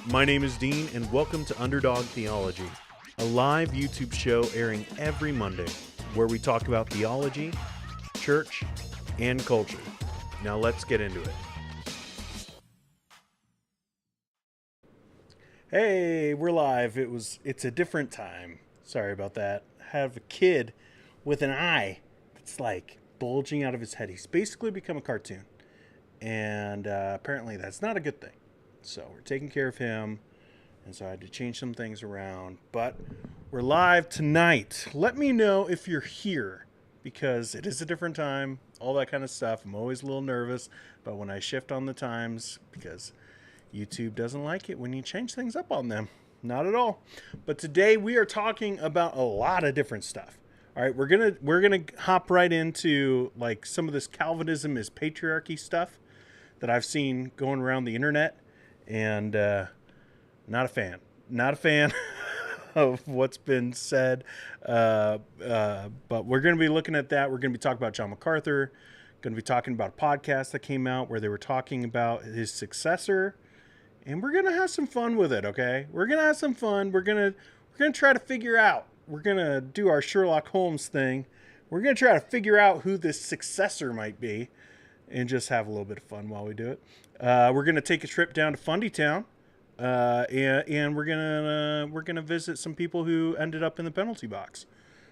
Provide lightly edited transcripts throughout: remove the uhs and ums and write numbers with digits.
My name is Dean, and welcome to Underdog Theology, a live YouTube show airing every Monday, where we talk about theology, church, and culture. Now let's get into it. Hey, we're live. It's a different time. Sorry about that. I have a kid with an eye that's like bulging out of his head. He's basically become a cartoon, and apparently that's not a good thing. So we're taking care of him, and so I had to change some things around. But we're live tonight. Let me know if you're here, because it is a different time, all that kind of stuff. I'm always a little nervous, but when I shift on the times, because YouTube doesn't like it when you change things up on them. Not at all. But today we are talking about a lot of different stuff. All right, we're gonna hop right into like some of this Calvinism is Patriarchy stuff that I've seen going around the internet. And not a fan of what's been said, but we're going to be looking at that. We're going to be talking about John MacArthur, going to be talking about a podcast that came out where they were talking about his successor, and we're going to have some fun with it. Okay, we're going to have some fun. We're going to try to figure out, we're going to do our Sherlock Holmes thing. We're going to try to figure out who this successor might be and just have a little bit of fun while we do it. We're going to take a trip down to Fundytown, and we're gonna visit some people who ended up in the penalty box.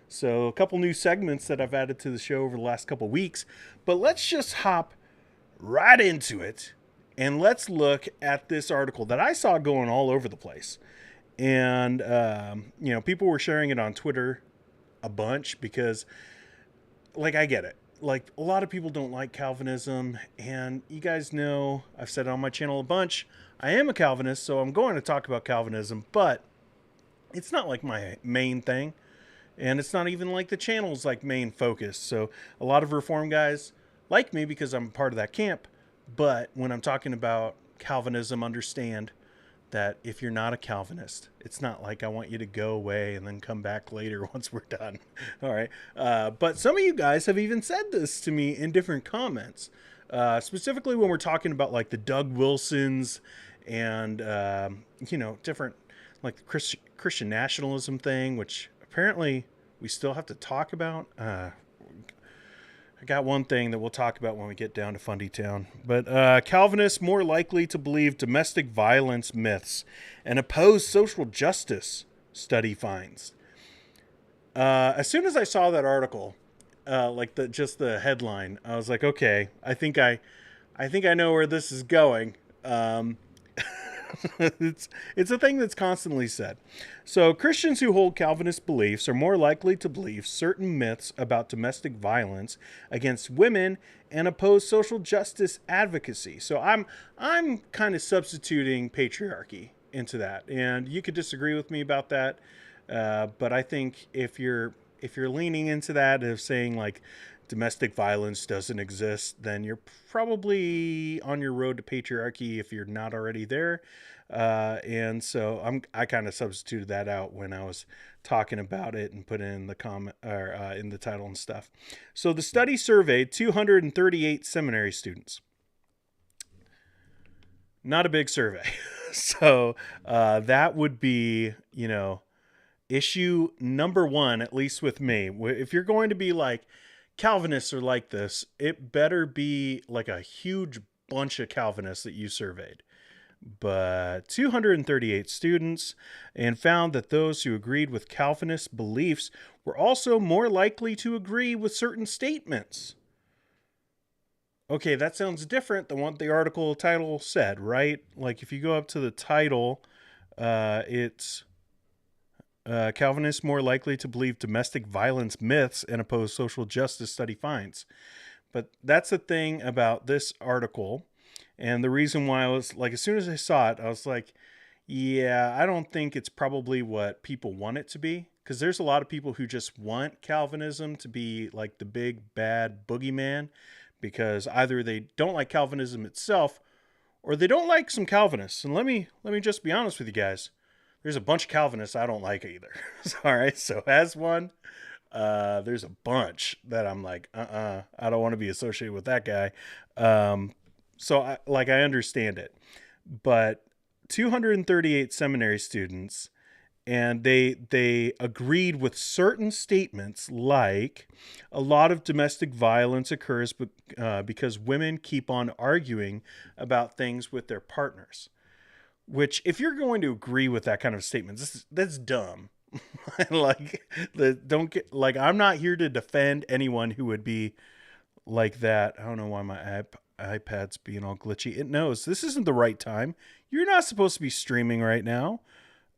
So a couple new segments that I've added to the show over the last couple weeks. But let's just hop right into it, and let's look at this article that I saw going all over the place. And people were sharing it on Twitter a bunch because, like, I get it. Like, a lot of people don't like Calvinism, and you guys know, I've said it on my channel a bunch, I am a Calvinist, so I'm going to talk about Calvinism, but it's not like my main thing, and it's not even like the channel's like main focus. So a lot of Reform guys like me because I'm part of that camp, but when I'm talking about Calvinism, understand that if you're not a Calvinist, it's not like I want you to go away and then come back later once we're done. All right. But some of you guys have even said this to me in different comments, specifically when we're talking about like the Doug Wilsons and, different like the Christian nationalism thing, which apparently we still have to talk about. I got one thing that we'll talk about when we get down to Fundytown. But Calvinists more likely to believe domestic violence myths and oppose social justice, study finds. As soon as I saw that article, just the headline, I was like, okay, I think I know where this is going. It's a thing that's constantly said. So Christians who hold Calvinist beliefs are more likely to believe certain myths about domestic violence against women and oppose social justice advocacy. So I'm kind of substituting patriarchy into that, and you could disagree with me about that, but I think if you're leaning into that of saying like domestic violence doesn't exist, then you're probably on your road to patriarchy if you're not already there. And so I kind of substituted that out when I was talking about it and put it in the comment or in the title and stuff. So the study surveyed 238 seminary students. Not a big survey. So that would be, issue number one, at least with me. If you're going to be like, Calvinists are like this, it better be like a huge bunch of Calvinists that you surveyed. But 238 students, and found that those who agreed with Calvinist beliefs were also more likely to agree with certain statements. Okay, that sounds different than what the article title said, right? Like if you go up to the title, it's Calvinists more likely to believe domestic violence myths and oppose social justice, study finds. But that's the thing about this article. And the reason why I was like, as soon as I saw it, I was like, yeah, I don't think it's probably what people want it to be. Because there's a lot of people who just want Calvinism to be like the big bad boogeyman, because either they don't like Calvinism itself or they don't like some Calvinists. And let me just be honest with you guys. There's a bunch of Calvinists I don't like either. All right. So as one, there's a bunch that I'm like, I don't want to be associated with that guy. So I understand it, but 238 seminary students, and they agreed with certain statements like a lot of domestic violence occurs because women keep on arguing about things with their partners. Which, if you're going to agree with that kind of statement, that's dumb. Like, I'm not here to defend anyone who would be like that. I don't know why my iPad's being all glitchy. It knows this isn't the right time. You're not supposed to be streaming right now.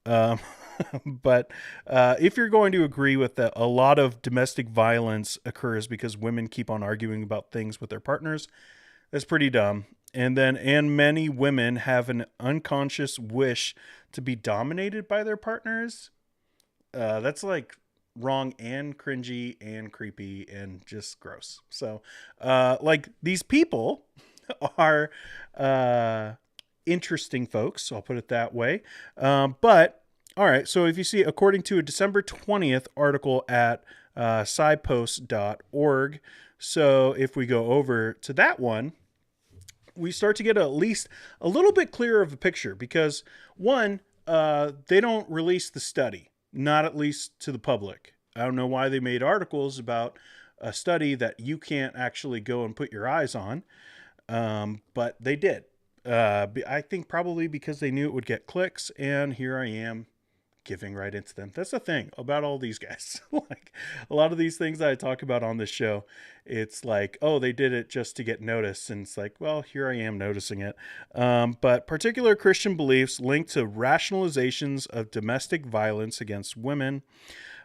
Um, but if you're going to agree with that, a lot of domestic violence occurs because women keep on arguing about things with their partners. That's pretty dumb. And many women have an unconscious wish to be dominated by their partners. That's like wrong and cringy and creepy and just gross. So, like, these people are interesting folks. So I'll put it that way. But all right. So if you see, according to a December 20th article at scipost.org. So if we go over to that one, we start to get at least a little bit clearer of a picture because, one, they don't release the study, not at least to the public. I don't know why they made articles about a study that you can't actually go and put your eyes on, but they did. I think probably because they knew it would get clicks, and here I am giving right into them. That's the thing about all these guys. Like, a lot of these things that I talk about on this show, it's like, oh, they did it just to get noticed. And it's like, well, here I am noticing it. But particular Christian beliefs linked to rationalizations of domestic violence against women.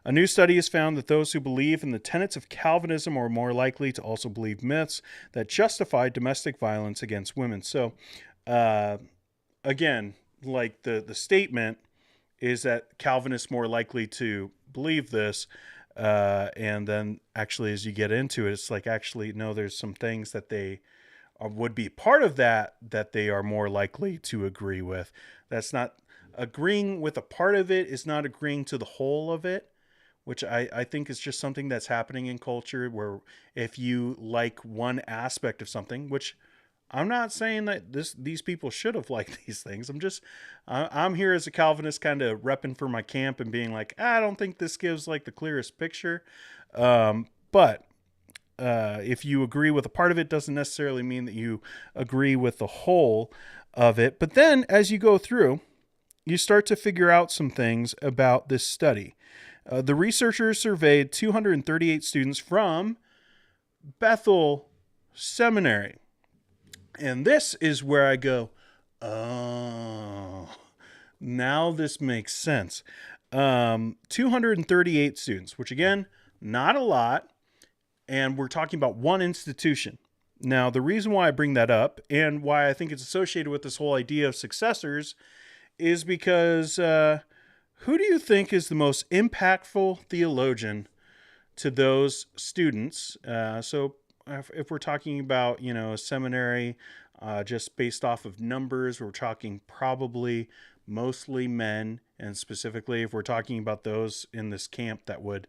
A new study has found that those who believe in the tenets of Calvinism are more likely to also believe myths that justify domestic violence against women. So, again, like the statement is that Calvinists more likely to believe this. And then actually, as you get into it, it's like, actually, no, there's some things that they would be part of that they are more likely to agree with. That's not agreeing with a part of it is not agreeing to the whole of it, which I think is just something that's happening in culture where if you like one aspect of something, which I'm not saying that these people should have liked these things. I'm here as a Calvinist kind of repping for my camp and being like, I don't think this gives like the clearest picture. But if you agree with a part of it, doesn't necessarily mean that you agree with the whole of it. But then as you go through, you start to figure out some things about this study. The researchers surveyed 238 students from Bethel Seminary. And this is where I go, oh, now this makes sense. 238 students, which again, not a lot. And we're talking about one institution. Now, the reason why I bring that up and why I think it's associated with this whole idea of successors is because who do you think is the most impactful theologian to those students? So if we're talking about, a seminary, just based off of numbers, we're talking probably mostly men. And specifically, if we're talking about those in this camp that would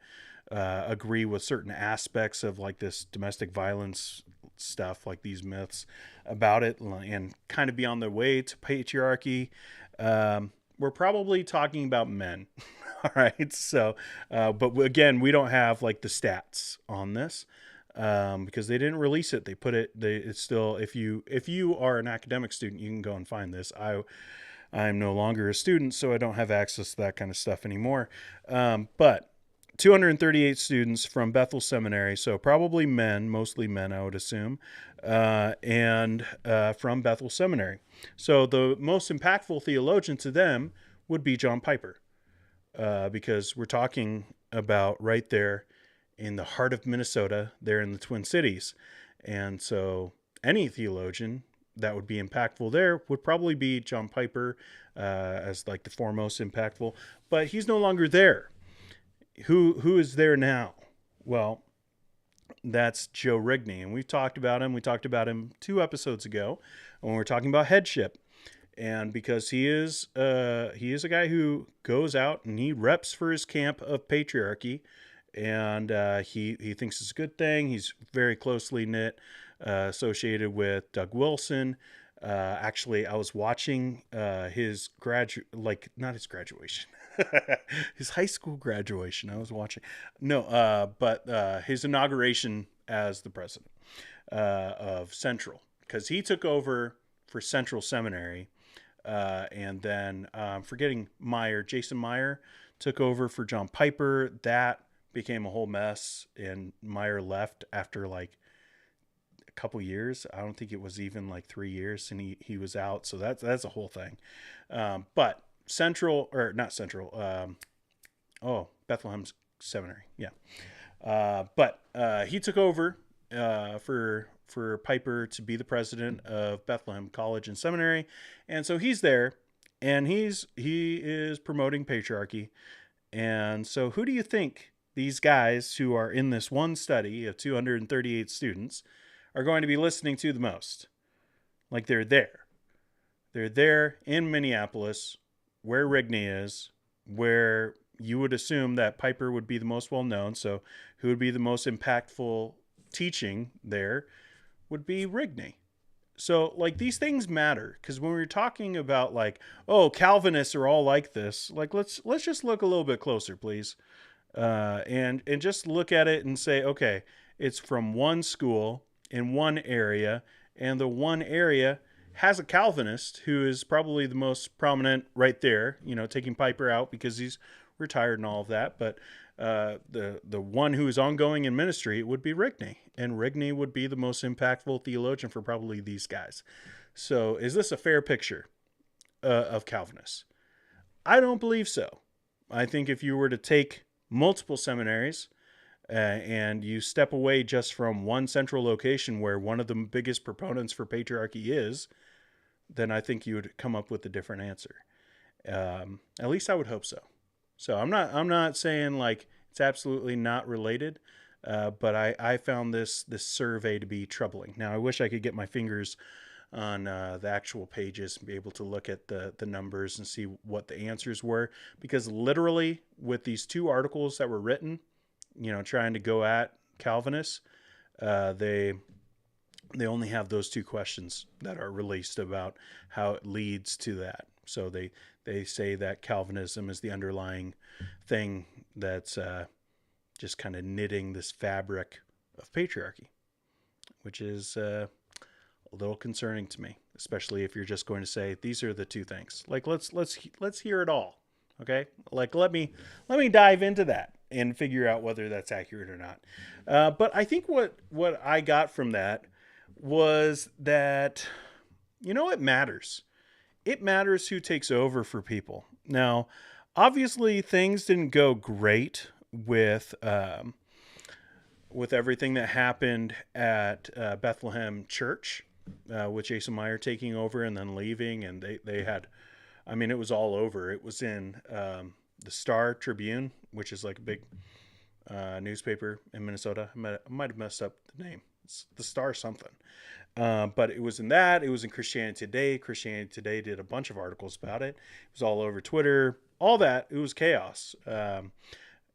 agree with certain aspects of like this domestic violence stuff, like these myths about it, and kind of be on their way to patriarchy, we're probably talking about men. All right. So, but again, we don't have like the stats on this. Because they didn't release it. They put it, it's still, if you are an academic student, you can go and find this. I'm no longer a student, so I don't have access to that kind of stuff anymore. But 238 students from Bethel Seminary, so probably men, mostly men, I would assume, and from Bethel Seminary. So the most impactful theologian to them would be John Piper, because we're talking about right there in the heart of Minnesota, there in the Twin Cities. And so any theologian that would be impactful there would probably be John Piper as like the foremost impactful, but he's no longer there. Who is there now? Well, that's Joe Rigney, and we've talked about him. We talked about him 2 episodes ago when we were talking about headship. And because he is a guy who goes out and he reps for his camp of patriarchy, and he thinks it's a good thing. He's very closely knit, associated with Doug Wilson, Actually, I was watching his not his graduation, his high school graduation. I was watching, no, but his inauguration as the president of Central, because he took over for Central Seminary, and then forgetting Jason Meyer took over for John Piper. That became a whole mess, and Meyer left after like a couple years. I don't think it was even like 3 years, and he was out. So that's a whole thing. But Central, or not Central, Bethlehem Seminary, yeah. But he took over for Piper to be the president of Bethlehem College and Seminary, and so he's there, and he is promoting patriarchy. And so, who do you think these guys who are in this one study of 238 students are going to be listening to the most? Like, they're there. They're there in Minneapolis, where Rigney is, where you would assume that Piper would be the most well-known. So who would be the most impactful teaching there would be Rigney. So, like, these things matter, because when we're talking about, like, oh, Calvinists are all like this, like, let's just look a little bit closer, please. And just look at it and say, okay, it's from one school in one area, and the one area has a Calvinist who is probably the most prominent right there, taking Piper out because he's retired and all of that. But the one who is ongoing in ministry would be Rigney, and Rigney would be the most impactful theologian for probably these guys. So is this a fair picture of Calvinists? I don't believe so. I think if you were to take multiple seminaries and you step away just from one central location where one of the biggest proponents for patriarchy is, then I think you would come up with a different answer. At least I would hope so. So I'm not saying like it's absolutely not related, but I found this survey to be troubling. Now I wish I could get my fingers on the actual pages and be able to look at the numbers and see what the answers were, because literally with these two articles that were written, trying to go at Calvinists, they only have those two questions that are released about how it leads to that. So they say that Calvinism is the underlying thing that's just kind of knitting this fabric of patriarchy, which is a little concerning to me, especially if you're just going to say these are the two things. Like let's hear it all, okay? Like let me dive into that and figure out whether that's accurate or not. But I think what I got from that was that it matters. It matters who takes over for people. Now, obviously, things didn't go great with everything that happened at Bethlehem Church, with Jason Meyer taking over and then leaving, and they had, I mean, it was all over. It was in the Star Tribune, which is like a big newspaper in Minnesota. I might have messed up the name. It's the Star something. But it was in that. It was in Christianity Today. Christianity Today did a bunch of articles about it. It was all over Twitter. All that. It was chaos.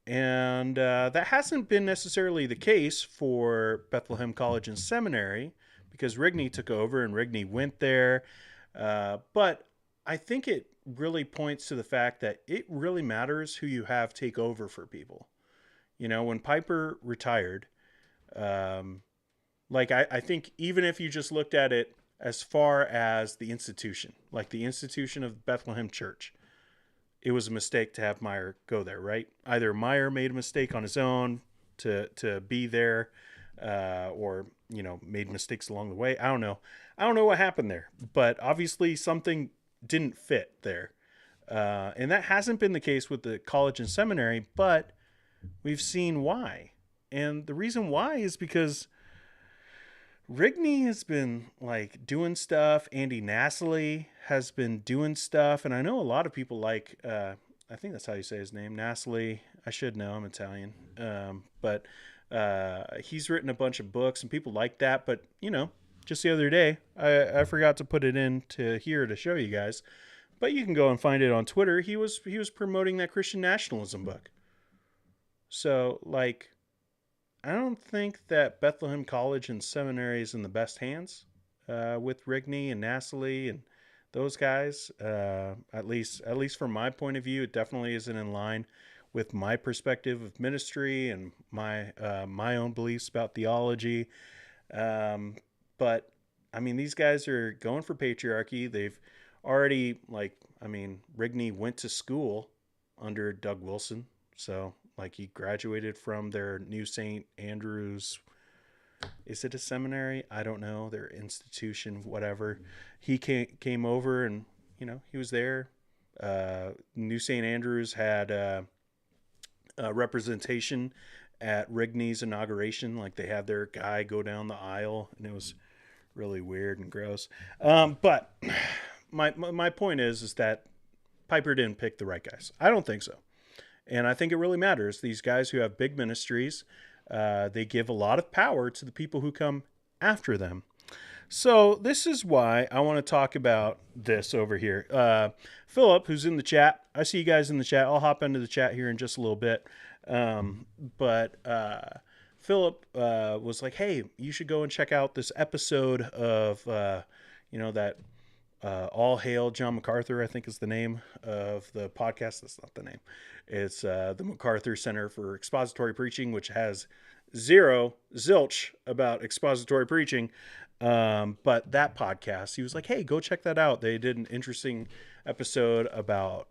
And that hasn't been necessarily the case for Bethlehem College and Seminary, because Rigney took over and Rigney went there. But I think it really points to the fact that it really matters who you have take over for people. When Piper retired, I think even if you just looked at it as far as the institution, like the institution of Bethlehem Church, it was a mistake to have Meyer go there, right? Either Meyer made a mistake on his own to be there, or made mistakes along the way. I don't know what happened there, but obviously something didn't fit there, and that hasn't been the case with the college and seminary. But we've seen why, and the reason why is because Rigney has been like doing stuff. Andy Nasley has been doing stuff. And I know a lot of people like, I think that's how you say his name, Nasley. I should know, I'm Italian. But he's written a bunch of books and people like that. But, just the other day, I forgot to put it into here to show you guys. But you can go and find it on Twitter. He was promoting that Christian nationalism book. So, I don't think that Bethlehem College and Seminary is in the best hands. with Rigney and Nassily and those guys. At least from my point of view, it definitely isn't in line with my perspective of ministry and my own beliefs about theology. But I mean, these guys are going for patriarchy. They've already Rigney went to school under Doug Wilson, so like he graduated from their New St. Andrews. Is it a seminary? I don't know. Their institution, whatever. He came over and, he was there. New St. Andrews had representation at Rigney's inauguration. Like they had their guy go down the aisle, and it was really weird and gross. But my point is that Piper didn't pick the right guys. I don't think so. And I think it really matters. These guys who have big ministries, they give a lot of power to the people who come after them. So this is why I want to talk about this over here. Philip, who's in the chat, I see you guys in the chat. I'll hop into the chat here in just a little bit. But Philip was like, hey, you should go and check out this episode of, that All Hail John MacArthur, I think is the name of the podcast. That's not the name. It's the MacArthur Center for Expository Preaching, which has zilch about expository preaching. But that podcast, he was like, hey, go check that out. They did an interesting episode about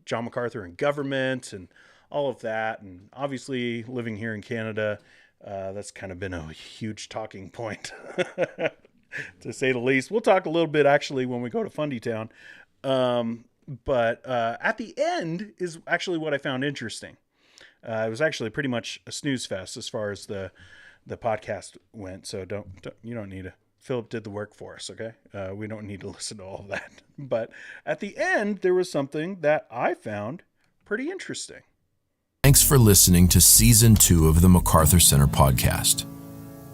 John MacArthur and government and all of that. And obviously living here in Canada, that's kind of been a huge talking point, to say the least. We'll talk a little bit actually when we go to Fundytown. But at the end is actually what I found interesting. It was actually pretty much a snooze fest as far as the podcast went. So you don't need to. Philip did the work for us. Okay. We don't need to listen to all of that, but at the end, there was something that I found pretty interesting. Thanks for listening to Season 2 of the MacArthur Center podcast.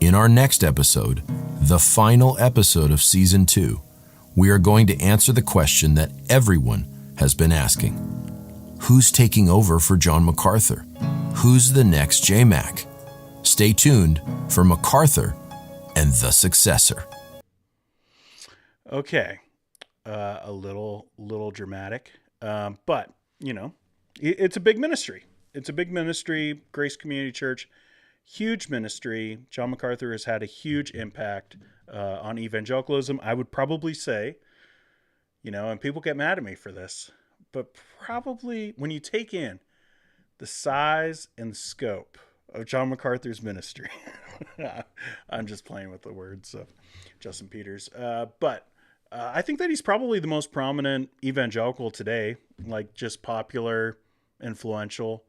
In our next episode, the final episode of Season 2, we are going to answer the question that everyone has been asking. Who's taking over for John MacArthur? Who's the next JMac? Stay tuned for MacArthur and the Successor. Okay. A little dramatic. But, it's a big ministry. It's a big ministry. Grace Community Church, huge ministry. John MacArthur has had a huge impact on evangelicalism. I would probably say, and people get mad at me for this, but probably when you take in the size and scope of John MacArthur's ministry, I'm just playing with the words of Justin Peters. But I think that he's probably the most prominent evangelical today, like just popular, influential.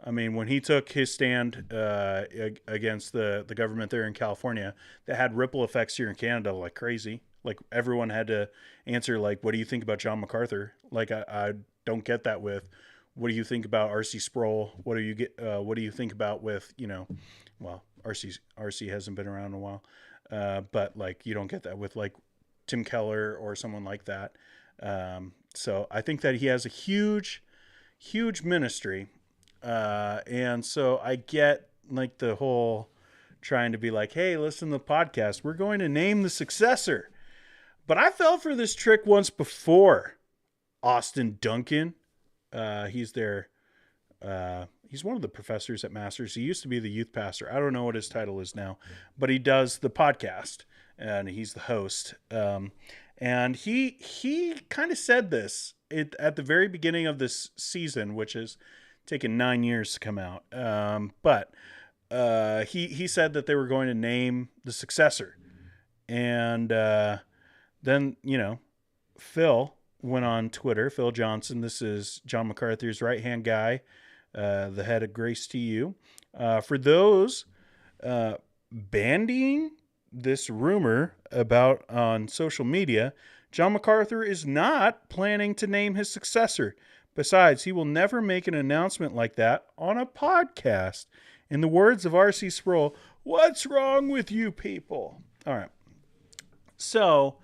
I mean, when he took his stand against the government there in California, that had ripple effects here in Canada like crazy. Like everyone had to answer, like, what do you think about John MacArthur? Like, I don't get that with, what do you think about R.C. Sproul? What do you think about with, R.C. hasn't been around in a while. But like, you don't get that with like Tim Keller or someone like that. So I think that he has a huge ministry. And so I get like the whole trying to be like, hey, listen to the podcast. We're going to name the successor. But I fell for this trick once before. Austin Duncan. He's there. He's one of the professors at Masters. He used to be the youth pastor. I don't know what his title is now, but he does the podcast and he's the host. And he kind of said this at the very beginning of this season, which has taken 9 years to come out. But he said that they were going to name the successor. And then, Phil went on Twitter, Phil Johnson. This is John MacArthur's right-hand guy, the head of Grace to You. For those bandying this rumor about on social media, John MacArthur is not planning to name his successor. Besides, he will never make an announcement like that on a podcast. In the words of R.C. Sproul, what's wrong with you people? All right. So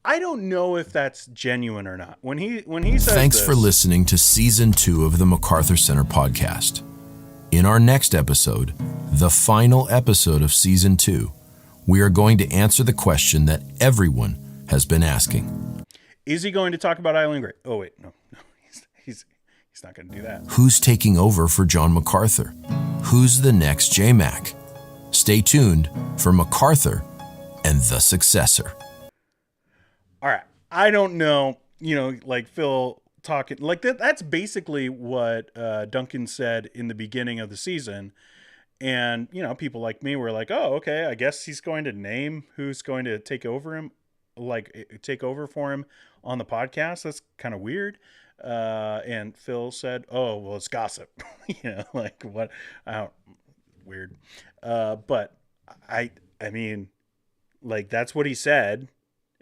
I don't know if that's genuine or not. When he says Thanks this, for listening to Season 2 of the MacArthur Center podcast. In our next episode, the final episode of Season 2, we are going to answer the question that everyone has been asking. Is he going to talk about Eileen Gray? Oh, wait, no, he's not going to do that. Who's taking over for John MacArthur? Who's the next JMac? Stay tuned for MacArthur and the Successor. All right. I don't know, like Phil talking, like that's basically what Duncan said in the beginning of the season. And, people like me were like, oh, okay, I guess he's going to name who's going to take over for him on the podcast. That's kind of weird. And Phil said, oh, well, it's gossip. Like what? Weird. But I mean, like, that's what he said.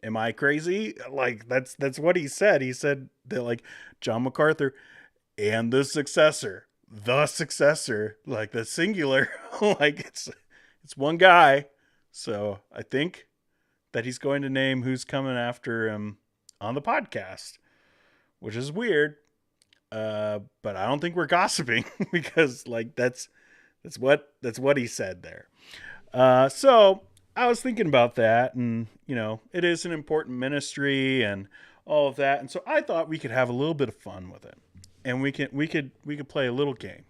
Am I crazy? Like, that's what he said. He said that, like, John MacArthur and the successor, like the singular, like it's one guy. So I think that he's going to name who's coming after him on the podcast, which is weird. But I don't think we're gossiping because, like, that's what he said there. So I was thinking about that, and it is an important ministry and all of that, and so I thought we could have a little bit of fun with it, and we could play a little game.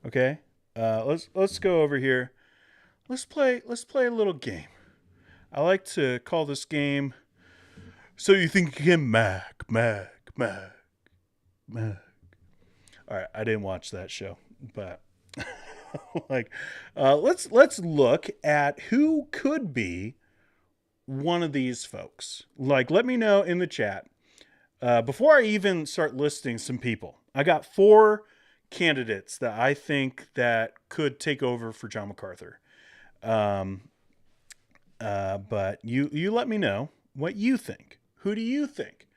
Okay, let's go over here. Let's play a little game. I like to call this game "So You Think You Can Mac. All right, I didn't watch that show, but like, let's look at who could be one of these folks. Like, let me know in the chat before I even start listing some people. I got 4 candidates that I think that could take over for John MacArthur. But you let me know what you think. Who do you think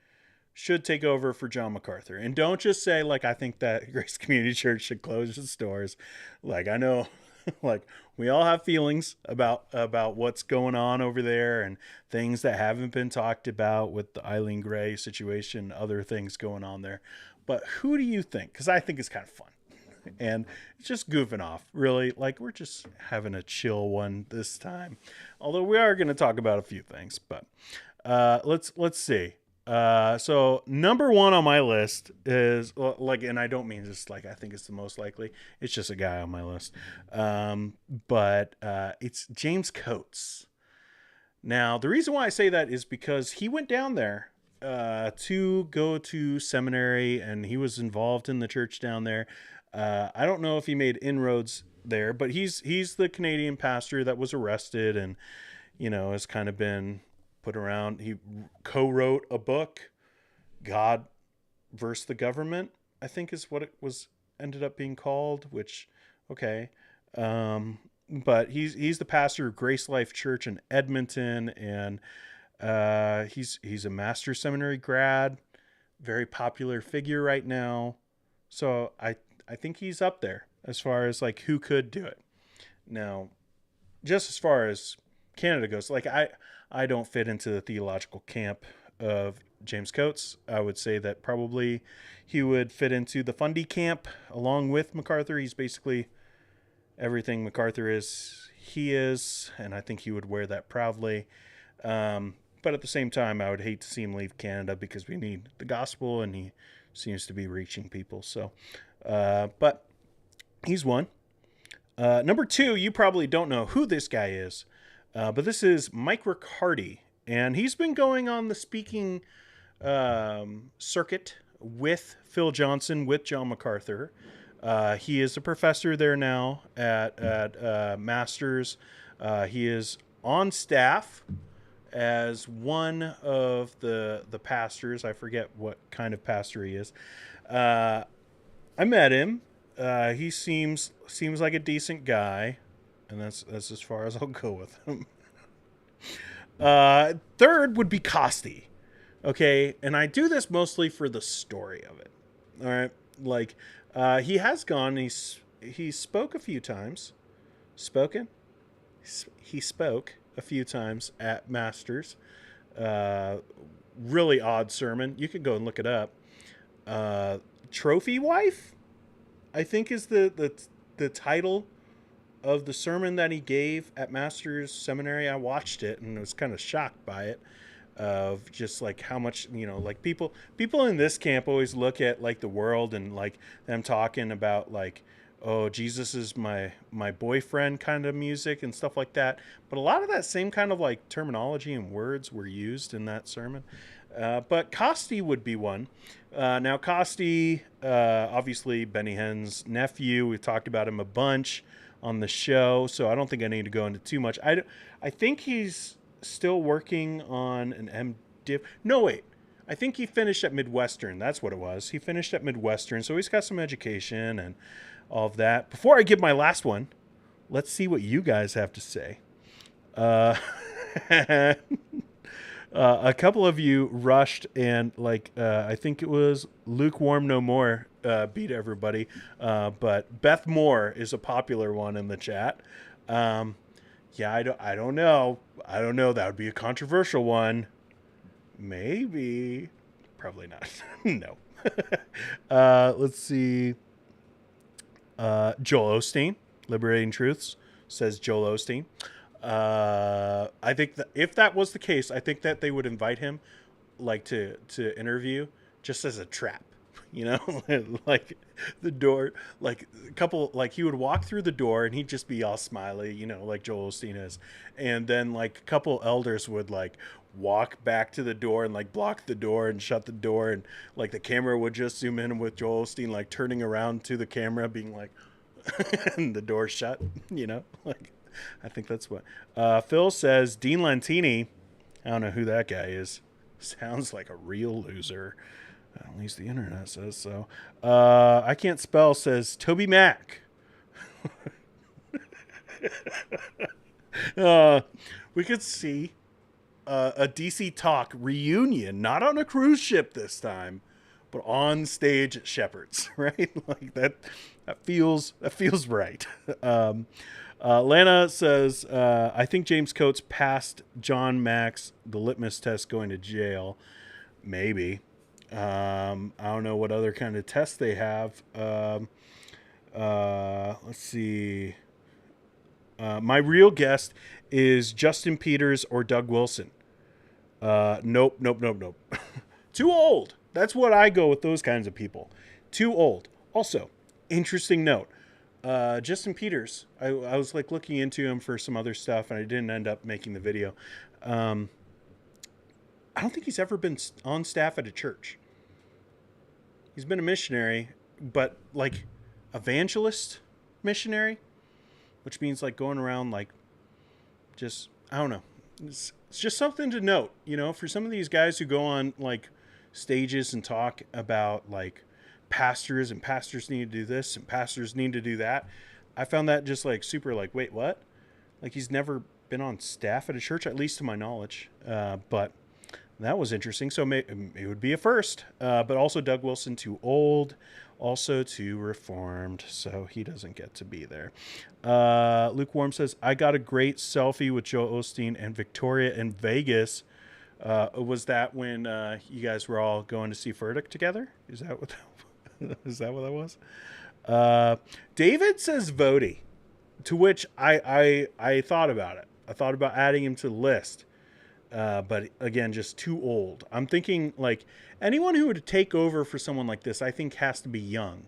should take over for John MacArthur? And don't just say, like, I think that Grace Community Church should close its doors. Like, I know, like, we all have feelings about what's going on over there and things that haven't been talked about with the Eileen Gray situation, other things going on there. But who do you think? Because I think it's kind of fun. And it's just goofing off, really. Like, we're just having a chill one this time. Although we are going to talk about a few things. But let's see. So number 1 on my list is, like, and I don't mean just like I think it's the most likely. It's just a guy on my list. But it's James Coates. Now, the reason why I say that is because he went down there to go to seminary, and he was involved in the church down there. I don't know if he made inroads there, but he's the Canadian pastor that was arrested and, has kind of been put around. He co-wrote a book, God versus the Government, I think is what it was ended up being called, which, okay. But he's the pastor of Grace Life Church in Edmonton, and he's a master's seminary grad, very popular figure right now. So I think he's up there as far as, like, who could do it. Now, just as far as Canada goes, like, I don't fit into the theological camp of James Coates. I would say that probably he would fit into the Fundy camp along with MacArthur. He's basically everything MacArthur is, he is, and I think he would wear that proudly. But at the same time, I would hate to see him leave Canada because we need the gospel, and he seems to be reaching people. So, but he's one. Number 2, you probably don't know who this guy is, but this is Mike Riccardi, and he's been going on the speaking circuit with Phil Johnson, with John MacArthur. He is a professor there now at Masters. He is on staff as one of the pastors. I forget what kind of pastor he is. I met him. He seems like a decent guy, and that's as far as I'll go with him. Third would be Costi. Okay, and I do this mostly for the story of it. All right, like he has gone. He spoke a few times. He spoke a few times at Masters. Really odd sermon. You can go and look it up. Trophy Wife, I think, is the title of the sermon that he gave at Master's Seminary. I watched it and was kind of shocked by it, of just like how much, like people in this camp always look at like the world and like them talking about like, oh, Jesus is my boyfriend kind of music and stuff like that. But a lot of that same kind of like terminology and words were used in that sermon. But Costi would be one. Now Costi, obviously Benny Hinn's nephew. We've talked about him a bunch on the show, so I don't think I need to go into too much. I think he's still working on an MDiv. No, wait. I think he finished at Midwestern. That's what it was. He finished at Midwestern, so he's got some education and all of that. Before I give my last one, let's see what you guys have to say. A couple of you rushed and I think it was Lukewarm No More beat everybody. But Beth Moore is a popular one in the chat. Yeah, I don't know. That would be a controversial one. Maybe. Probably not. No. Let's see. Joel Osteen, Liberating Truths, says Joel Osteen. I think that if that was the case, I think that they would invite him like to interview just as a trap. Like the door, like a couple, like he would walk through the door and he'd just be all smiley, like Joel Osteen is. And then like a couple elders would like walk back to the door and like block the door and shut the door. And like the camera would just zoom in with Joel Osteen, like turning around to the camera being like, and the door shut, like, I think that's what, Phil says. Dean Lentini, I don't know who that guy is. Sounds like a real loser. At least the internet says so. I can't spell, says Toby Mac. We could see a DC Talk reunion, not on a cruise ship this time, but on stage at Shepherd's, right? Like that feels right. Lana says, I think James Coates passed John Mac's the litmus test going to jail. Maybe. I don't know what other kind of tests they have. Let's see. My real guest is Justin Peters or Doug Wilson. Nope. Too old. That's what I go with those kinds of people. Too old. Also, interesting note. Justin Peters, I was like looking into him for some other stuff and I didn't end up making the video. I don't think he's ever been on staff at a church. He's been a missionary, but like evangelist missionary, which means like going around like just, I don't know. It's just something to note, for some of these guys who go on like stages and talk about like pastors and pastors need to do this and pastors need to do that. I found that just like super like, wait, what? Like he's never been on staff at a church, at least to my knowledge. But that was interesting. So it would be a first. But also Doug Wilson, too old, also too reformed, so he doesn't get to be there. Lukewarm says, I got a great selfie with Joe Osteen and Victoria in Vegas. Was that when you guys were all going to see Furtick together? Is that what that was? David says Vody, to which I thought about it. I thought about adding him to the list. But again, just too old. I'm thinking like anyone who would take over for someone like this, I think has to be young.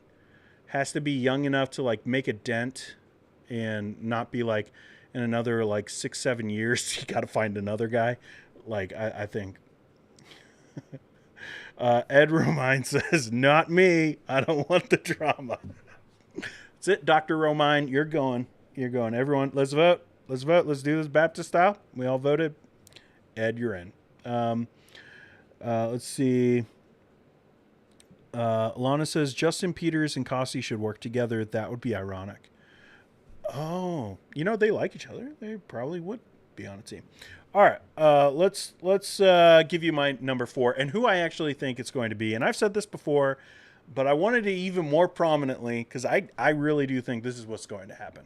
Has to be young enough to like make a dent and not be like in another like 6-7 years, you got to find another guy. Like, I think Ed Romine says, not me. I don't want the drama. That's it. Dr. Romine, you're going. Everyone, let's vote. Let's do this Baptist style. We all voted. Ed, you're in. Let's see. Lana says Justin Peters and Costi should work together. That would be ironic. Oh, they like each other. They probably would be on a team. All right. Let's give you my number 4 and who I actually think it's going to be. And I've said this before, but I wanted it even more prominently because I really do think this is what's going to happen.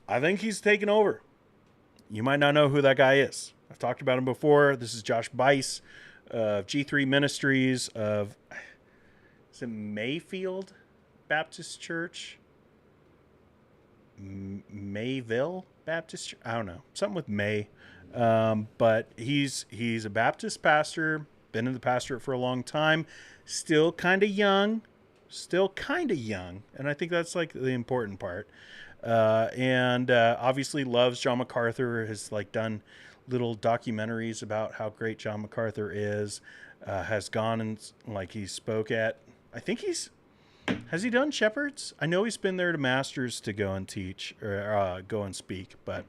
I think he's taken over. You might not know who that guy is. I've talked about him before. This is Josh Bice of G3 Ministries of, is it Mayfield Baptist Church? Mayville Baptist. I don't know, something with May. But he's a Baptist pastor, been in the pastorate for a long time, still kind of young, and I think that's like the important part. And obviously loves John MacArthur. Has like done little documentaries about how great John MacArthur is. Has gone and like he spoke at. I think has he done Shepherds? I know he's been there to Masters to go and teach or go and speak, but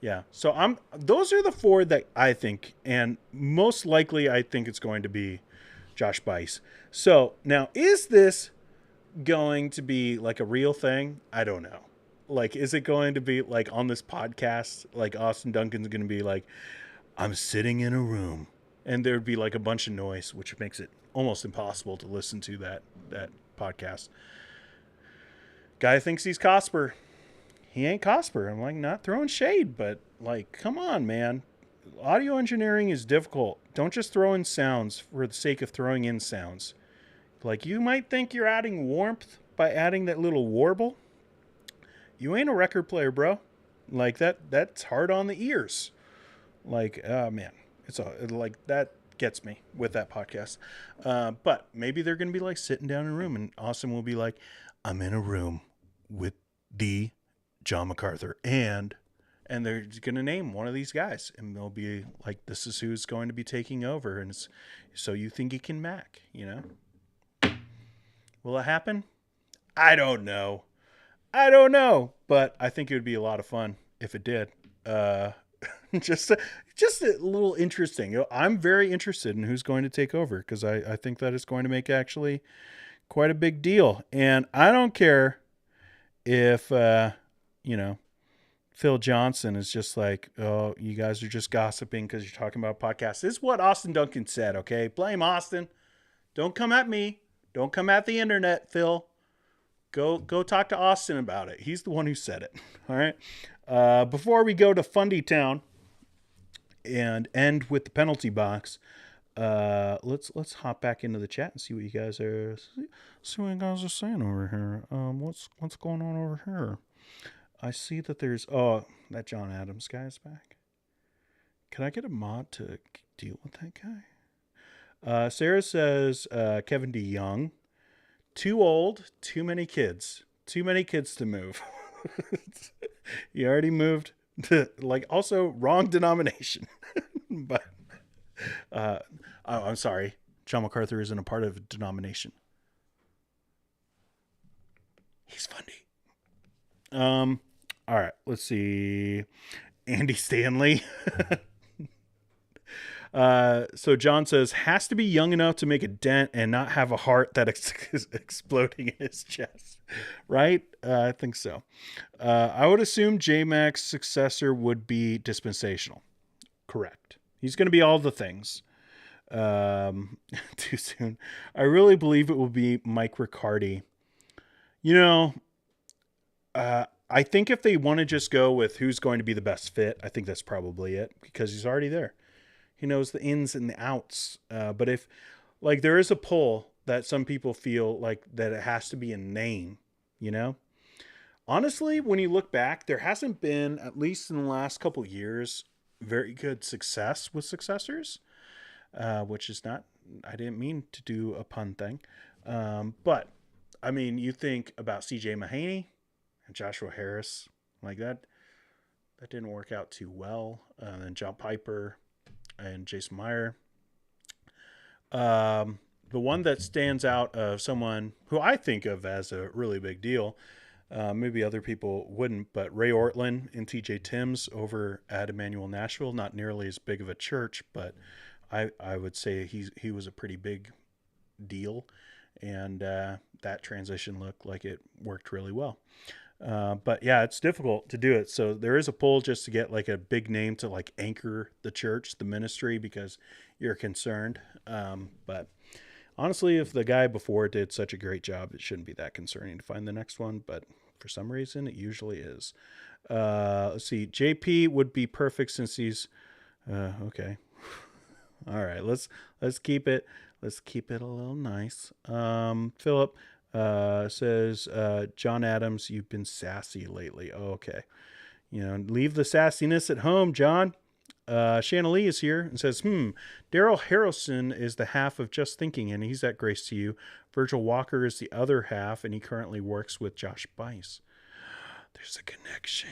yeah. So those are the four that I think, and most likely I think it's going to be Josh Bice. So now, is this going to be like a real thing? I don't know. Like, is it going to be like on this podcast, like Austin Duncan's going to be like, I'm sitting in a room, and there'd be like a bunch of noise, which makes it almost impossible to listen to that podcast. Guy thinks he's Cosper. He ain't Cosper. I'm like, not throwing shade, but like, come on, man. Audio engineering is difficult. Don't just throw in sounds for the sake of throwing in sounds. Like, you might think you're adding warmth by adding that little warble. You ain't a record player, bro. Like, that's hard on the ears. Like, man, like that gets me with that podcast. But maybe they're going to be like sitting down in a room, and Austin will be like, I'm in a room with the John MacArthur, and they're going to name one of these guys, and they'll be like, this is who's going to be taking over. And it's, so you think he can Mac, you know? Will it happen? I don't know, but I think it would be a lot of fun if it did. Just a little interesting. You know, I'm very interested in who's going to take over, because I think that is going to make actually quite a big deal. And I don't care if, Phil Johnson is just like, oh, you guys are just gossiping because you're talking about podcasts. This is what Austin Duncan said, okay? Blame Austin. Don't come at me. Don't come at the internet, Phil. Go talk to Austin about it. He's the one who said it. All right. Before we go to Fundytown and end with the penalty box, let's hop back into the chat and see what you guys are saying over here. What's going on over here? I see that there's that John Adams guy is back. Can I get a mod to deal with that guy? Sarah says Kevin DeYoung. Too old, too many kids. Too many kids to move. You already moved. Like, also wrong denomination. But I'm sorry. John MacArthur isn't a part of a denomination. He's funny. All right, let's see. Andy Stanley. So John says, has to be young enough to make a dent and not have a heart that is exploding in his chest. Right? I think so. I would assume JMac's successor would be dispensational. Correct. He's going to be all the things. Too soon. I really believe it will be Mike Riccardi. You know, I think if they want to just go with who's going to be the best fit, I think that's probably it, because he's already there. He knows the ins and the outs. But if, like, there is a pull that some people feel like that it has to be a name, you know? Honestly, when you look back, there hasn't been, at least in the last couple of years, very good success with successors, which is not, I didn't mean to do a pun thing. But, I mean, you think about C.J. Mahaney and Joshua Harris, like that didn't work out too well. And then John Piper and Jason Meyer. The one that stands out of someone who I think of as a really big deal, maybe other people wouldn't, but Ray Ortlund and TJ Timms over at Emmanuel Nashville, not nearly as big of a church, but I would say he was a pretty big deal, and that transition looked like it worked really well. But yeah, it's difficult to do it. So there is a pull just to get like a big name to like anchor the church, the ministry, because you're concerned. But honestly, if the guy before did such a great job, it shouldn't be that concerning to find the next one. But for some reason, it usually is. Let's see. JP would be perfect since he's okay. All right. Let's keep it. Let's keep it a little nice. Philip, Says, John Adams, you've been sassy lately. Oh, okay. Leave the sassiness at home, John. Shanna Lee is here and says, Daryl Harrelson is the half of Just Thinking, and he's at Grace to You. Virgil Walker is the other half, and he currently works with Josh Bice. There's a connection.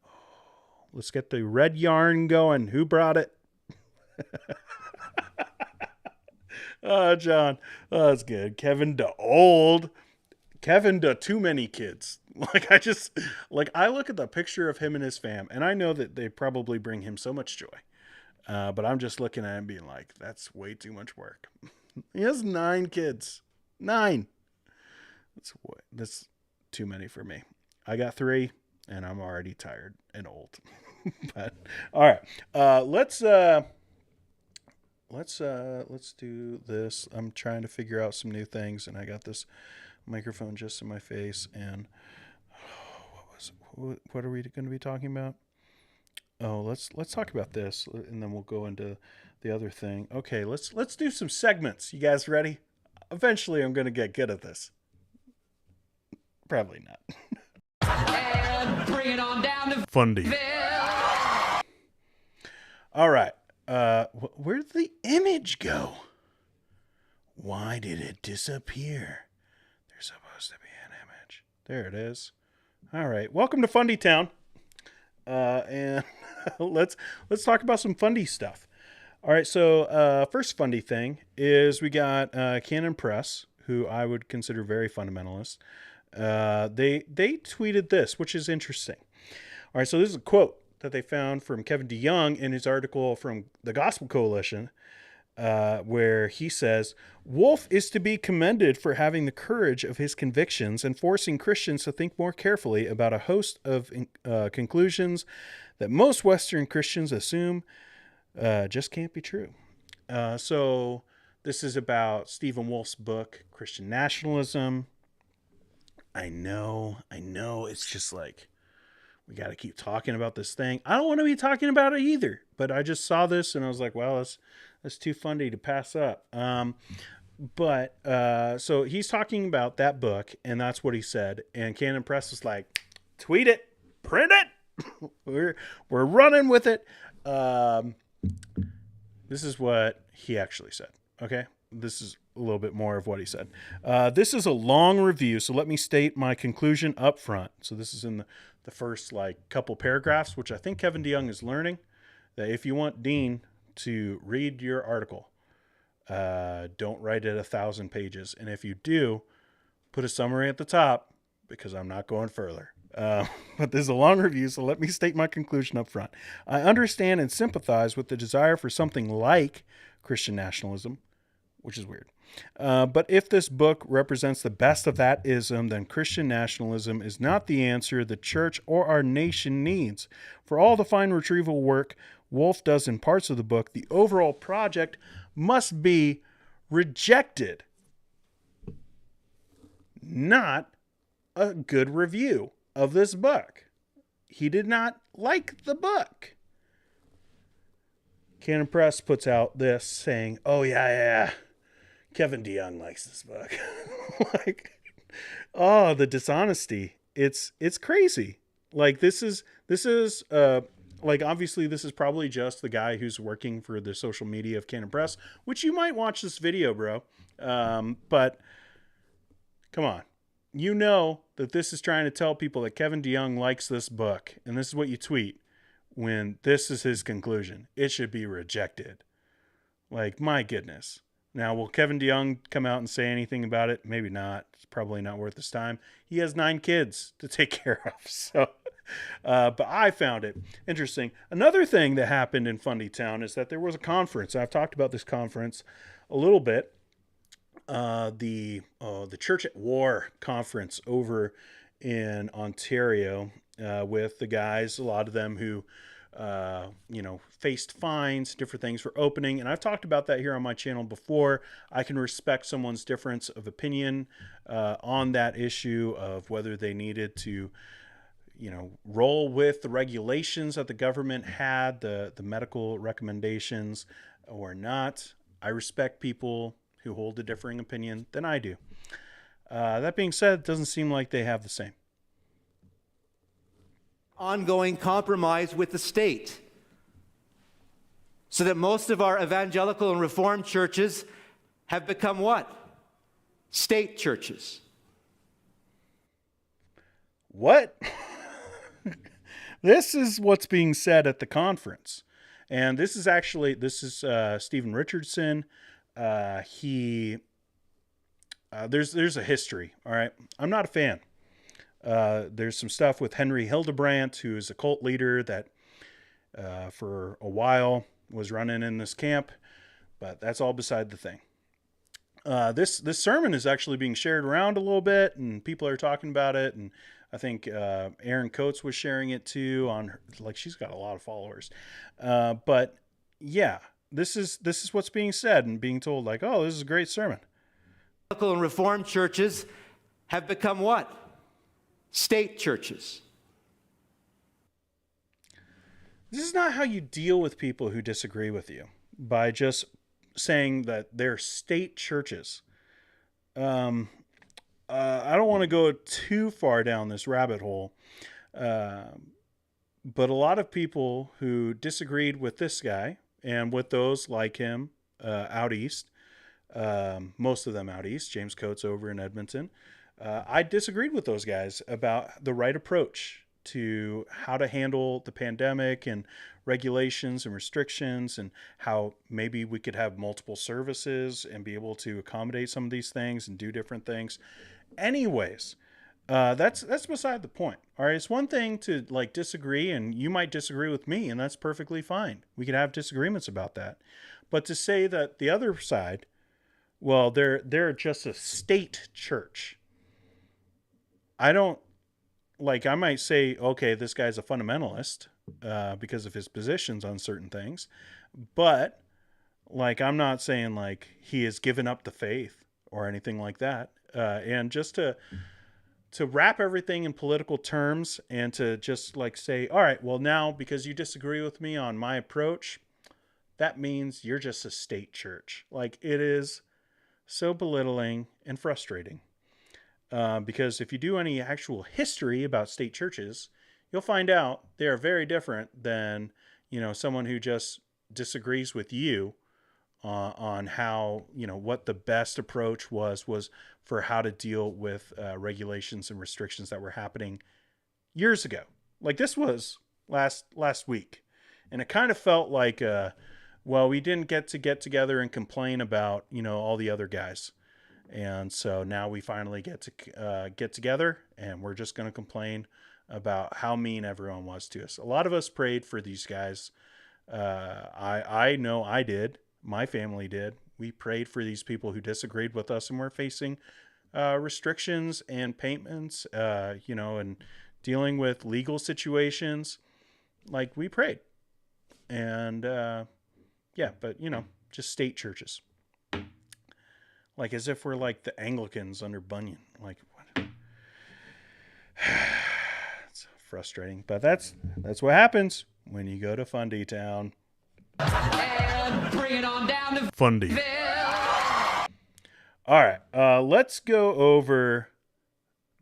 Oh, let's get the red yarn going. Who brought it? Oh, John. Oh, that's good. Kevin to old. Kevin to too many kids. I look at the picture of him and his fam, and I know that they probably bring him so much joy. But I'm just looking at him being like, that's way too much work. He has 9 kids. 9. That's too many for me. I got 3, and I'm already tired and old. But all right, let's do this. I'm trying to figure out some new things, and I got this microphone just in my face. And what are we going to be talking about? Oh, let's talk about this, and then we'll go into the other thing. Okay, let's do some segments. You guys ready? Eventually, I'm going to get good at this. Probably not. And bring it on down to Fundy. All right. Where'd the image go? Why did it disappear? There's supposed to be an image. There it is. All right. Welcome to Fundytown. And let's talk about some fundy stuff. All right. So first fundy thing is we got Canon Press, who I would consider very fundamentalist. They tweeted this, which is interesting. All right. So this is a quote that they found from Kevin DeYoung in his article from the Gospel Coalition, where he says, Wolf is to be commended for having the courage of his convictions and forcing Christians to think more carefully about a host of conclusions that most Western Christians assume just can't be true. So this is about Stephen Wolf's book, Christian Nationalism. I know. It's just like, we got to keep talking about this thing. I don't want to be talking about it either, but I just saw this and I was like, well, that's too funny to pass up. So he's talking about that book, and that's what he said. And Canon Press was like, tweet it, print it. We're running with it. This is what he actually said. Okay. This is a little bit more of what he said. This is a long review, so let me state my conclusion up front. So this is in the first couple paragraphs, which I think Kevin DeYoung is learning, that if you want Dean to read your article, don't write it 1,000 pages. And if you do, put a summary at the top, because I'm not going further. But this is a long review, so let me state my conclusion up front. I understand and sympathize with the desire for something like Christian nationalism, which is weird. But if this book represents the best of that ism, then Christian nationalism is not the answer the church or our nation needs. For all the fine retrieval work Wolf does in parts of the book, the overall project must be rejected. Not a good review of this book. He did not like the book. Canon Press puts out this saying, oh, yeah. Kevin DeYoung likes this book. The dishonesty. It's crazy. This is obviously this is probably just the guy who's working for the social media of Canon Press, which you might watch this video, bro. But come on. You know that this is trying to tell people that Kevin DeYoung likes this book, and this is what you tweet when this is his conclusion. It should be rejected. My goodness. Now, will Kevin DeYoung come out and say anything about it? Maybe not. It's probably not worth his time. He has 9 kids to take care of. So, but I found it interesting. Another thing that happened in Fundytown is that there was a conference. I've talked about this conference a little bit. The Church at War conference over in Ontario with the guys, a lot of them who faced fines, different things for opening. And I've talked about that here on my channel before. I can respect someone's difference of opinion on that issue of whether they needed to, roll with the regulations that the government had, the medical recommendations or not. I respect people who hold a differing opinion than I do. That being said, it doesn't seem like they have the same. Ongoing compromise with the state, so that most of our evangelical and reformed churches have become what? State churches. What? This is what's being said at the conference. And this is Stephen Richardson. There's a history. All right. I'm not a fan. There's some stuff with Henry Hildebrandt, who is a cult leader that for a while was running in this camp, but that's all beside the thing. This sermon is actually being shared around a little bit, and people are talking about it, and I think Aaron Coates was sharing it too on her, like, she's got a lot of followers. But yeah, this is what's being said and being told, like, oh, this is a great sermon. Evangelical and reformed churches have become what? State churches. This is not how you deal with people who disagree with you, by just saying that they're state churches. I don't want to go too far down this rabbit hole, but a lot of people who disagreed with this guy and with those like him out east, most of them out east, James Coates over in Edmonton, I disagreed with those guys about the right approach to how to handle the pandemic and regulations and restrictions, and how maybe we could have multiple services and be able to accommodate some of these things and do different things. Anyways, that's beside the point. All right. It's one thing to like disagree, and you might disagree with me, and that's perfectly fine. We could have disagreements about that. But to say that the other side, well, they're just a state church. I might say, okay, this guy's a fundamentalist because of his positions on certain things, but like, I'm not saying like he has given up the faith or anything like that. And just to wrap everything in political terms and to just like say, all right, well now, because you disagree with me on my approach, that means you're just a state church. Like, it is so belittling and frustrating. Because if you do any actual history about state churches, you'll find out they are very different than, someone who just disagrees with you on how, what the best approach was for how to deal with regulations and restrictions that were happening years ago. Like, this was last week. And it kind of felt like, we didn't get together and complain about, all the other guys. And so now we finally get to get together, and we're just going to complain about how mean everyone was to us. A lot of us prayed for these guys. I know I did. My family did. We prayed for these people who disagreed with us and were facing restrictions and payments, and dealing with legal situations. Like, we prayed. And but, just state churches. Like, as if we're like the Anglicans under Bunyan. Like, what? It's frustrating, but that's what happens when you go to Fundytown. And bring it on down to Fundy. All right, let's go over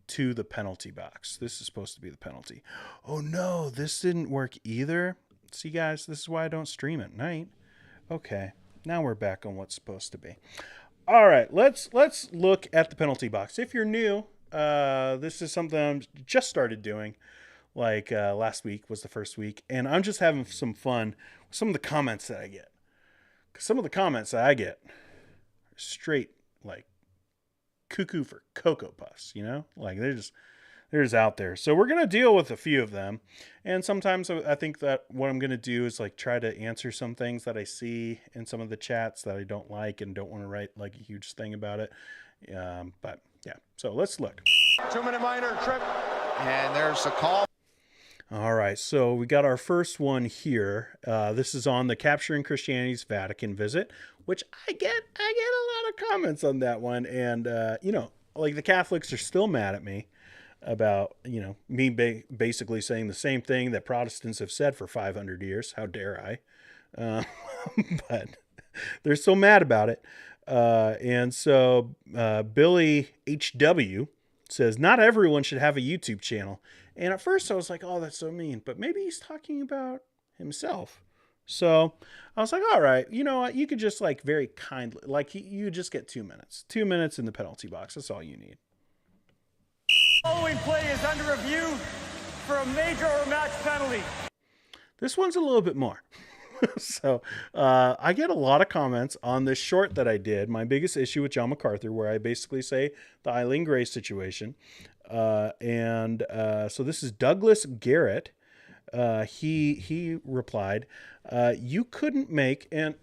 to the penalty box. This is supposed to be the penalty. Oh no, this didn't work either. See, guys, this is why I don't stream at night. Okay, now we're back on what's supposed to be. All right, let's look at the penalty box. If you're new, this is something I just started doing. Like last week was the first week, and I'm just having some fun with some of the comments that I get. Because some of the comments that I get are straight like cuckoo for Cocoa Puffs, Like, they're just out there. So we're going to deal with a few of them. And sometimes I think that what I'm going to do is like try to answer some things that I see in some of the chats that I don't like and don't want to write like a huge thing about it. But yeah, so let's look. 2-minute minor trip. And there's a call. All right, so we got our first one here. This is on the Capturing Christianity's Vatican visit, which I get a lot of comments on that one. And, like, the Catholics are still mad at me about, me basically saying the same thing that Protestants have said for 500 years. How dare I? But they're so mad about it. And so Billy HW says, not everyone should have a YouTube channel. And at first I was like, oh, that's so mean. But maybe he's talking about himself. So I was like, all right, you know what? You could just like very kindly, like you just get 2 minutes. 2 minutes in the penalty box. That's all you need. Following play is under review for a major or match penalty. This one's a little bit more. So I get a lot of comments on this short that I did, my biggest issue with John MacArthur, where I basically say the Eileen Gray situation. So this is Douglas Garrett. He replied, you couldn't make, and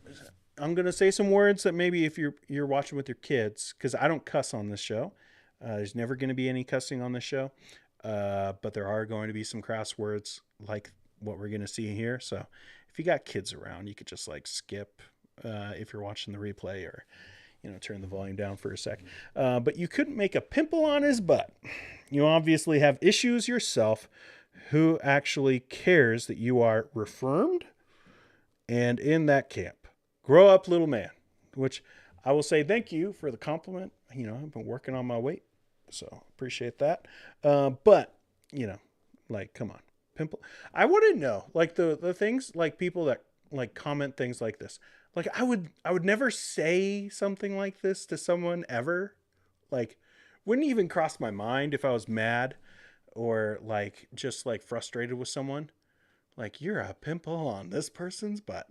I'm going to say some words that maybe if you're watching with your kids, because I don't cuss on this show. There's never going to be any cussing on this show. But there are going to be some crass words like what we're going to see here. So if you got kids around, you could just like skip if you're watching the replay, or, you know, turn the volume down for a sec. But you couldn't make a pimple on his butt. You obviously have issues yourself. Who actually cares that you are reformed and in that camp? Grow up, little man. Which I will say thank you for the compliment. You know, I've been working on my weight, so appreciate that. But, you know, like, come on. Pimple. I want to know, like, the things, like, people that, like, comment things like this. Like, I would never say something like this to someone ever. Like, wouldn't even cross my mind if I was mad or, like, just, like, frustrated with someone. Like, you're a pimple on this person's butt.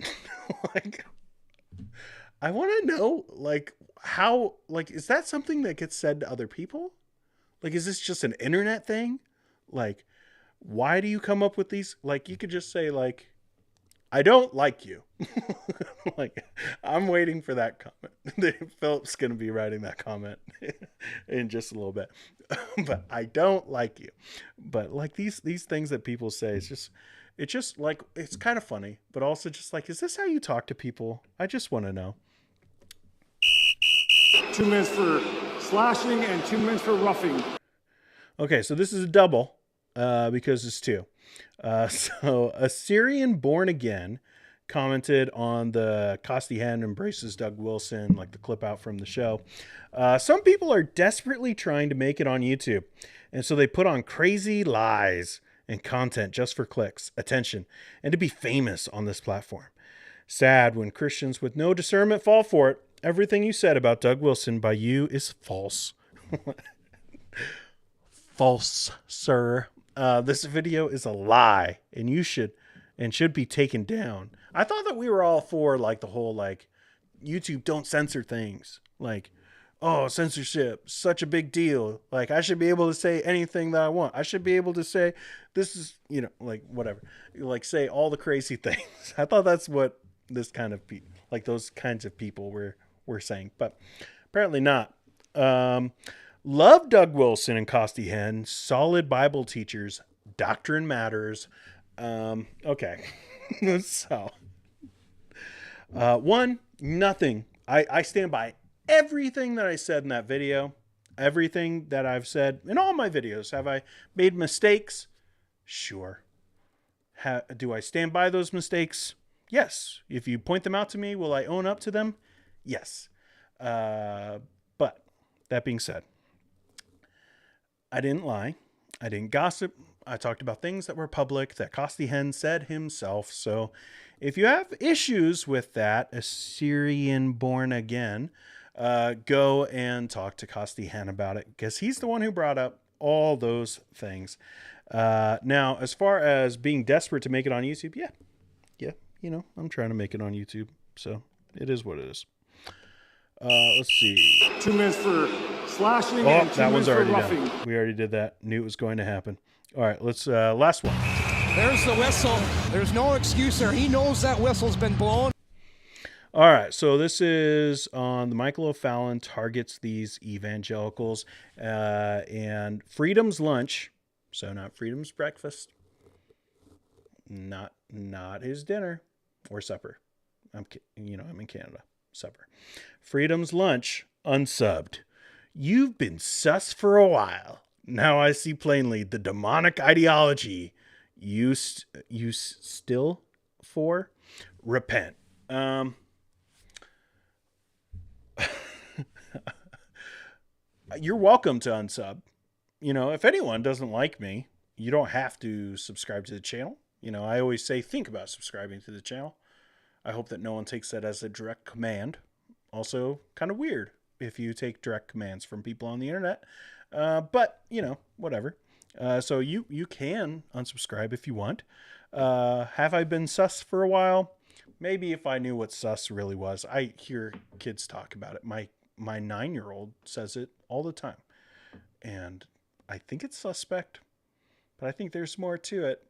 Like, I want to know, like, how, like, is that something that gets said to other people? Like, is this just an internet thing? Like, why do you come up with these? Like, you could just say, like, I don't like you. Like, I'm waiting for that comment. Philip's going to be writing that comment in just a little bit. But I don't like you. But, like, these things that people say, it's just like, it's kind of funny, but also just like, is this how you talk to people? I just want to know. 2 minutes for slashing and 2 minutes for roughing. Okay, so this is a double because it's 2. So a Syrian born again commented on the Costi Hen embraces Doug Wilson, like the clip out from the show. Some people are desperately trying to make it on YouTube, and so they put on crazy lies and content just for clicks, attention, and to be famous on this platform. Sad when Christians with no discernment fall for it. Everything you said about Doug Wilson by you is false. False, sir. This video is a lie, and you should be taken down. I thought that we were all for, like, the whole, like, YouTube don't censor things. Like, oh, censorship, such a big deal. Like, I should be able to say anything that I want. I should be able to say, this is, you know, like, whatever. Like, say all the crazy things. I thought that's what this kind of people, like, those kinds of people were saying. But apparently not. Love Doug Wilson and Costi Hen. Solid Bible teachers. Doctrine matters. Okay. So, nothing. I stand by everything that I said in that video. Everything that I've said in all my videos. Have I made mistakes? Sure. Do I stand by those mistakes? Yes. If you point them out to me, will I own up to them? Yes. But that being said, I didn't lie. I didn't gossip. I talked about things that were public that Costi Hen said himself. So if you have issues with that, Assyrian born again, go and talk to Costi Hen about it, because he's the one who brought up all those things. Now, as far as being desperate to make it on YouTube, yeah, you know, I'm trying to make it on YouTube, so it is what it is. Let's see. 2 minutes for slashing Oh, and 2 that one's minutes for already roughing. done. We already did that. Knew it was going to happen. All right, let's, last one. There's the whistle. There's no excuse there. He knows that whistle's been blown. All right, so this is on the Michael O'Fallon targets these evangelicals and Freedom's lunch. So not Freedom's breakfast, not his dinner or supper. I'm in Canada. Supper. Freedom's lunch unsubbed. You've been sus for a while. Now I see plainly the demonic ideology you still for. Repent. you're welcome to unsub. If anyone doesn't like me, you don't have to subscribe to the channel. I always say, think about subscribing to the channel. I hope that no one takes that as a direct command. Also, kind of weird if you take direct commands from people on the internet. But, whatever. So you can unsubscribe if you want. Have I been sus for a while? Maybe if I knew what sus really was. I hear kids talk about it. My 9-year-old says it all the time. And I think it's suspect, but I think there's more to it.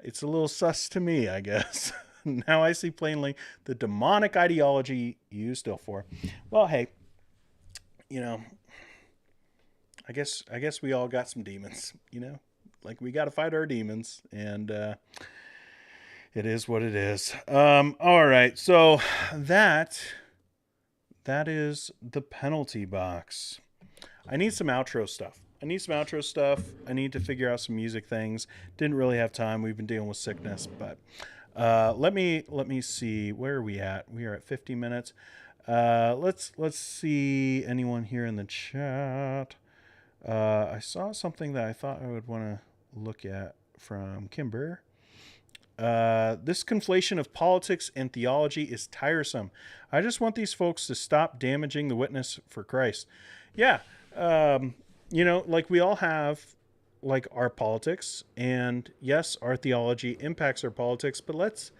It's a little sus to me, I guess. Now I see plainly the demonic ideology you still for. Well, hey, I guess we all got some demons, like we got to fight our demons, and it is what it is. All right. So that is the penalty box. I need some outro stuff. I need to figure out some music things. Didn't really have time. We've been dealing with sickness, but let me see. Where are we at? We are at 50 minutes. Let's see anyone here in the chat. I saw something that I thought I would want to look at from Kimber. This conflation of politics and theology is tiresome. I just want these folks to stop damaging the witness for Christ. Yeah. Like we all have like our politics, and yes, our theology impacts our politics, but let's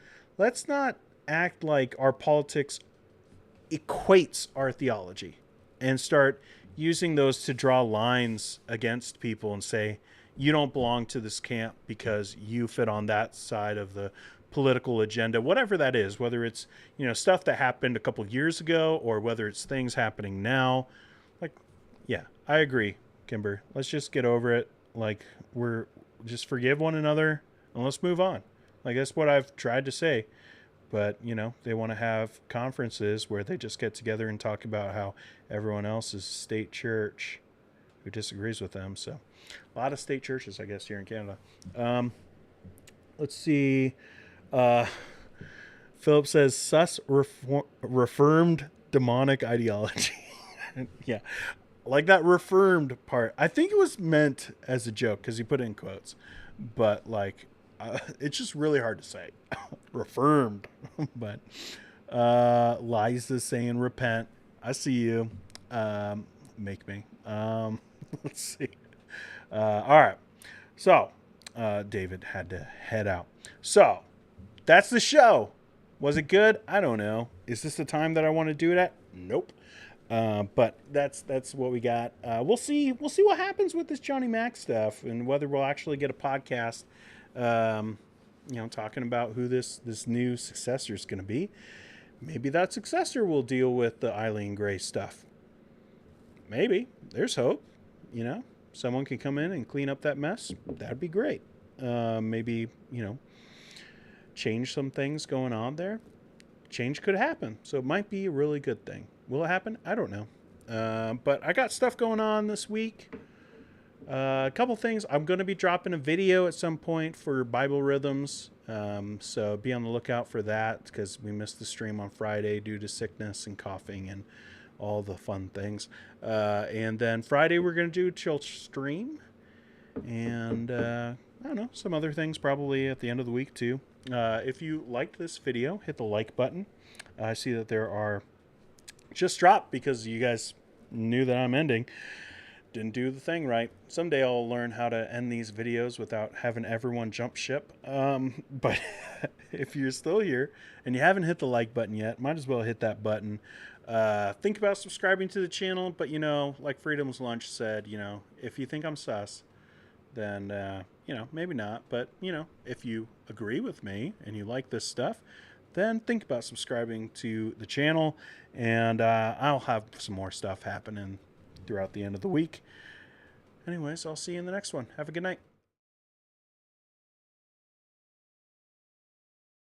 not act like our politics equates our theology and start using those to draw lines against people and say, you don't belong to this camp because you fit on that side of the political agenda, whatever that is, whether it's, stuff that happened a couple years ago or whether it's things happening now. Like, yeah, I agree, Kimber. Let's just get over it. Like, we're just forgive one another and let's move on. Like, that's what I've tried to say. But, they want to have conferences where they just get together and talk about how everyone else is state church who disagrees with them. So a lot of state churches, I guess, here in Canada. Let's see. Philip says, sus reformed demonic ideology. Yeah. Like that reformed part. I think it was meant as a joke because he put it in quotes. But, like, it's just really hard to say. Reformed. But Liza's saying repent. I see you. Make me. Let's see. All right. So David had to head out. So that's the show. Was it good? I don't know. Is this the time that I want to do it at? Nope. But that's what we got. We'll see what happens with this Johnny Mac stuff and whether we'll actually get a podcast, talking about who this new successor is going to be. Maybe that successor will deal with the Eileen Gray stuff. Maybe. There's hope. Someone can come in and clean up that mess. That'd be great. Maybe, change some things going on there. Change could happen. So it might be a really good thing. Will it happen? I don't know. But I got stuff going on this week. A couple things. I'm going to be dropping a video at some point for Bible Rhythms. So be on the lookout for that because we missed the stream on Friday due to sickness and coughing and all the fun things. And then Friday we're going to do a chill stream. And I don't know, some other things probably at the end of the week too. If you liked this video, hit the like button. I see that there are just dropped because you guys knew that I'm ending. Didn't do the thing right. Someday I'll learn how to end these videos without having everyone jump ship. But if you're still here and you haven't hit the like button yet, might as well hit that button. Think about subscribing to the channel, but like Freedom's Lunch said, if you think I'm sus, then, maybe not. But, if you agree with me and you like this stuff, then think about subscribing to the channel. And I'll have some more stuff happening throughout the end of the week. Anyways, I'll see you in the next one. Have a good night.